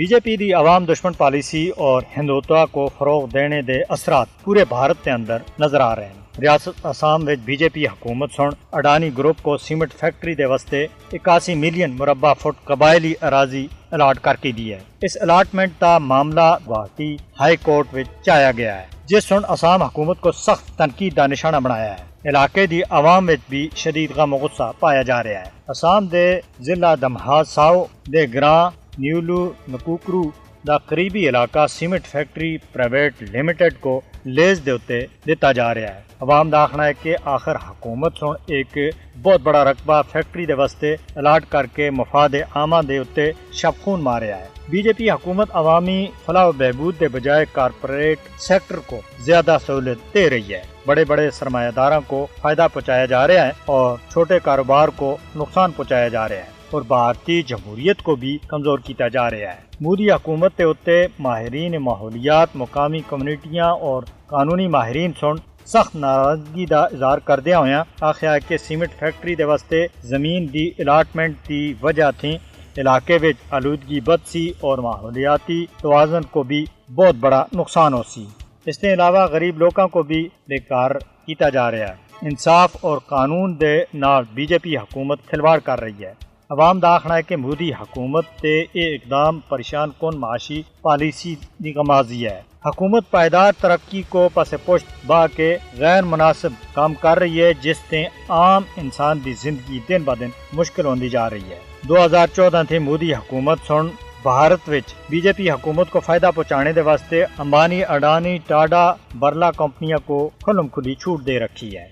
B J پی دی عوام دشمن policy اور ہندوتوا کو فروغ دینے دے اثرات پورے بھارت کے اندر نظر آ رہے ہیں۔ ریاست آسام وچ بی جے پی حکومت سن اڈانی گروپ کو سیمنٹ فیکٹری دے واسطے 81 ملین مربع فٹ قبائلی اراضی الاٹ کر کے دی ہے۔ اس الاٹمنٹ دا معاملہ گوہاٹی ہائی کورٹ وچ چایا گیا ہے، جس سن آسام حکومت کو سخت تنقید دا نشانہ بنایا ہے۔ علاقے دی عوام وچ بھی شدید غم و غصہ پایا جا رہا ہے۔ آسام دے ضلع دمہاساؤ دے گراں نیولو نکوکرو دا قریبی علاقہ سیمنٹ فیکٹری پرائیویٹ لمیٹڈ کو لیز دے اتے دیتا جا رہا ہے۔ عوام دا آخنا ہے کہ آخر حکومت سن ایک بہت بڑا رقبہ فیکٹری دے واسطے الاٹ کر کے مفاد عامہ دے اتے شب خون ماریا ہے۔ بی جے پی حکومت عوامی فلاح و بہبود دے بجائے کارپوریٹ سیکٹر کو زیادہ سہولت دے رہی ہے۔ بڑے بڑے سرمایہ داروں کو فائدہ پہنچایا جا رہا ہے اور چھوٹے کاروبار کو نقصان پہنچایا جا رہا ہے اور بھارتی جمہوریت کو بھی کمزور کیتا جا رہا ہے۔ مودی حکومت کے اتے ماہرین ماحولیات، مقامی کمیونٹیاں اور قانونی ماہرین سن سخت ناراضگی دا اظہار کردیا ہویا آخیا کہ سیمنٹ فیکٹری دے واسطے زمین دی الاٹمنٹ دی وجہ تھی علاقے وچ آلودگی بد سی اور ماحولیاتی توازن کو بھی بہت بڑا نقصان ہو سی۔ اس کے علاوہ غریب لوگوں کو بھی بیکار کیتا جا رہا ہے۔ انصاف اور قانون دے نال بی جے پی حکومت کھلواڑ کر رہی ہے۔ عوام دا آخنا ہے کہ مودی حکومت تے یہ اقدام پریشان کن معاشی پالیسی دی غمازی ہے۔ حکومت پائیدار ترقی کو پس پشت با کے غیر مناسب کام کر رہی ہے، جس سے عام انسان دی زندگی دن با دن مشکل ہوندی جا رہی ہے۔ 2014 تھی مودی حکومت سن بھارت وچ بی جے پی حکومت کو فائدہ پہنچانے دے واسطے امبانی، اڈانی، ٹاٹا، برلا کمپنیاں کو کھلم کھلی چھوٹ دے رکھی ہے۔